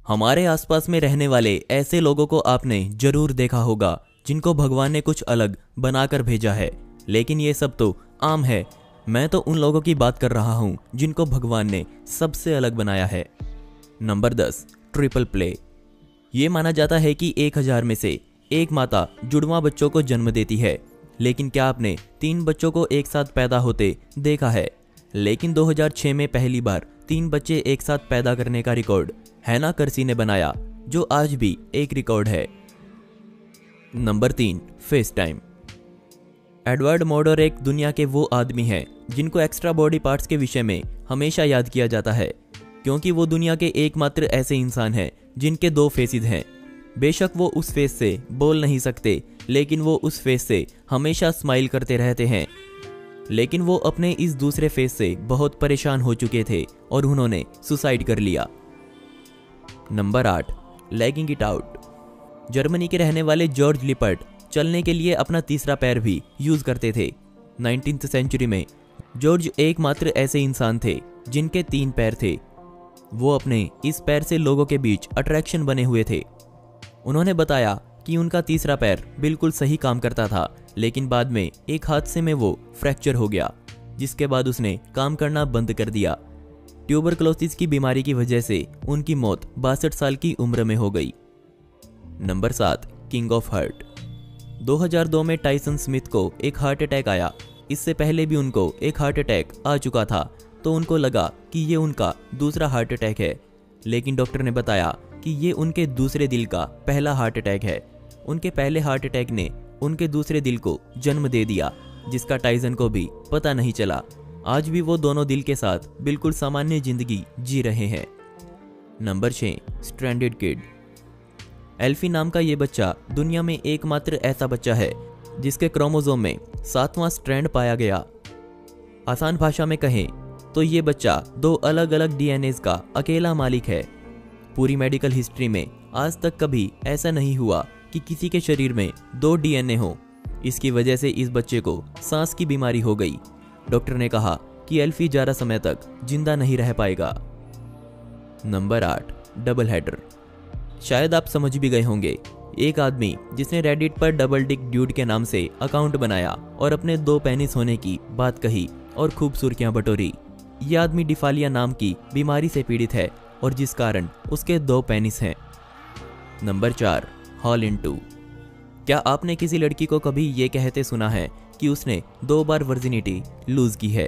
हमारे आसपास में रहने वाले ऐसे लोगों को आपने जरूर देखा होगा जिनको भगवान ने कुछ अलग बनाकर भेजा है, लेकिन ये सब तो आम है। मैं तो उन लोगों की बात कर रहा हूँ जिनको भगवान ने सबसे अलग बनाया है। Number 10, triple play. ये माना जाता है कि 1000 में से एक माता जुड़वा बच्चों को जन्म देती है, लेकिन क्या आपने 3 बच्चों को एक साथ पैदा होते देखा है? लेकिन 2006 में पहली बार 3 बच्चे एक साथ पैदा करने का रिकॉर्ड हैना कर्सी ने बनाया, जो आज भी एक रिकॉर्ड है। Number 3, face time. एडवर्ड मोडर एक दुनिया के वो आदमी हैं जिनको एक्स्ट्रा बॉडी पार्ट्स के विषय में हमेशा याद किया जाता है, क्योंकि वो दुनिया के एकमात्र ऐसे इंसान हैं जिनके 2 फेसेस हैं। बेशक वो उस फेस से बोल नहीं सकते, लेकिन वो उस फेस से हमेशा स्माइल करते रहते हैं। लेकिन वो अपने इस दूसरे फेस से बहुत परेशान हो चुके थे और उन्होंने सुसाइड कर लिया। Number 8, legging it out. Germany के रहने वाले जॉर्ज लिपर्ट चलने के लिए अपना तीसरा पैर भी यूज करते थे। 19th सेंचुरी में जॉर्ज एकमात्र ऐसे इंसान थे जिनके 3 पैर थे। वो अपने इस पैर से लोगों के बीच अट्रैक्शन बने हुए थे। उन्होंने बताया कि उनका तीसरा पैर बिल्कुल सही काम करता था, लेकिन बाद में एक हादसे में वो फ्रैक्चर हो गया, जिसके बाद उसने काम करना बंद कर दिया। ट्यूबरकुलोसिस की बीमारी की वजह से उनकी मौत 62 साल की उम्र में हो गई। Number 7, king of heart. 2002 में टाइसन स्मिथ को एक हार्ट अटैक आया। इससे पहले भी उनको एक हार्ट अटैक आ चुका था, तो उनको लगा कि ये उनका दूसरा हार्ट अटैक है, लेकिन डॉक्टर ने बताया कि ये उनके दूसरे दिल का पहला हार्ट अटैक है। उनके पहले हार्ट अटैक ने उनके दूसरे दिल को जन्म दे दिया, जिसका टाइसन को भी पता नहीं चला। आज भी वो दोनों दिल के साथ बिल्कुल सामान्य जिंदगी जी रहे हैं। Number 6, stranded kid. एल्फी नाम का ये बच्चा दुनिया में एकमात्र ऐसा बच्चा है जिसके क्रोमोसोम में 7वां स्ट्रैंड पाया गया। आसान भाषा में कहें तो ये बच्चा 2 अलग अलग डीएनएस का अकेला मालिक है। पूरी मेडिकल हिस्ट्री में आज तक कभी ऐसा नहीं हुआ कि किसी के शरीर में 2 डीएनए हो। इसकी वजह से इस बच्चे को सांस की बीमारी हो गई। डॉक्टर ने कहा कि एल्फी ज्यादा समय तक जिंदा नहीं रह पाएगा। Number 8, double header. शायद आप समझ भी गए होंगे। एक आदमी जिसने रेडिट पर डबल डिक ड्यूड के नाम से अकाउंट बनाया और अपने 2 पेनिस होने की बात कही और खूब सुर्खियां बटोरी। यह आदमी डिफालिया नाम की बीमारी से पीड़ित है और जिस कारण उसके 2 पेनिस हैं। नंबर 4, हॉल इन 2। क्या आपने किसी लड़की को कभी ये कहते सुना है कि उसने 2 बार वर्जिनिटी लूज की है?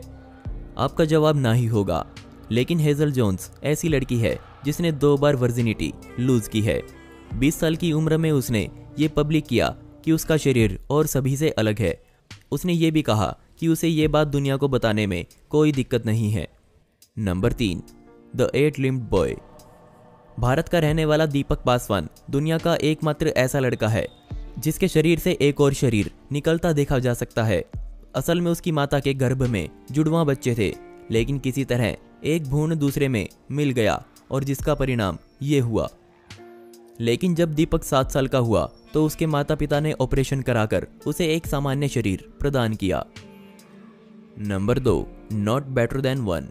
आपका जवाब ना ही होगा, लेकिन हेजल जोन्स ऐसी लड़की है जिसने 2 बार वर्जिनिटी लूज की है। 20 साल की उम्र में उसने ये पब्लिक किया कि उसका शरीर और सभी से अलग है। उसने ये भी कहा कि उसे ये बात दुनिया को बताने में कोई दिक्कत नहीं है। Number 3, the 8-limbed boy. Bharat का रहने वाला दीपक पासवान दुनिया का एकमात्र ऐसा लड़का है जिसके शरीर से एक और शरीर निकलता देखा जा सकता है। असल में उसकी माता के गर्भ में जुड़वा बच्चे थे, लेकिन किसी तरह एक भ्रूण दूसरे में मिल गया और जिसका परिणाम ये हुआ। लेकिन जब दीपक 7 साल का हुआ तो उसके माता पिता ने ऑपरेशन कराकर उसे एक सामान्य शरीर प्रदान किया। Number 2, not better than one.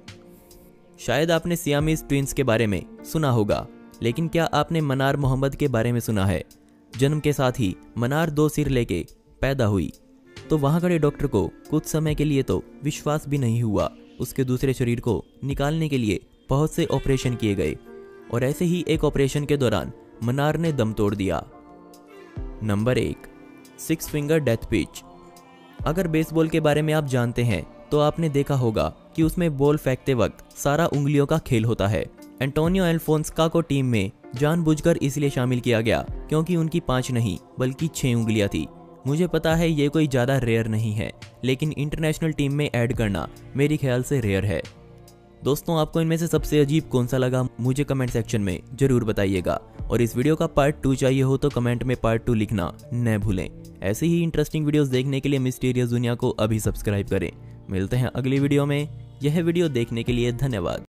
शायद आपने सियामीज ट्विंस के बारे में सुना होगा, लेकिन क्या आपने मनार मोहम्मद के बारे में सुना है? जन्म के साथ ही मनार 2 सिर लेके पैदा हुई, तो वहां खड़े डॉक्टर को कुछ समय के लिए तो विश्वास भी नहीं हुआ। उसके दूसरे शरीर को निकालने के लिए बहुत से ऑपरेशन किए गए और ऐसे ही एक ऑपरेशन के दौरान मनार ने दम तोड़ दिया। Number 1, 6 finger death pitch. अगर बेसबॉल के बारे में आप जानते हैं तो आपने देखा होगा कि उसमें बॉल फेंकते वक्त सारा उंगलियों का खेल होता है। एंटोनियो अल्फोंस्का को टीम में जानबूझकर इसलिए शामिल किया गया क्योंकि उनकी 5 नहीं बल्कि 6 उंगलियां थी। मुझे पता है ये कोई ज़्यादा रेयर नहीं है, लेकिन इंटरनेशनल टीम में ऐड करना मेरे ख्याल से रेयर है। दोस्तों, आपको इनमें से सबसे अजीब कौन सा लगा मुझे कमेंट सेक्शन में जरूर बताइएगा, और इस वीडियो का पार्ट 2 चाहिए हो तो कमेंट में पार्ट 2 लिखना न भूलें। ऐसे ही इंटरेस्टिंग वीडियोस देखने के लिए मिस्टीरियस दुनिया को अभी सब्सक्राइब करें। मिलते हैं अगली वीडियो में। यह वीडियो देखने के लिए धन्यवाद।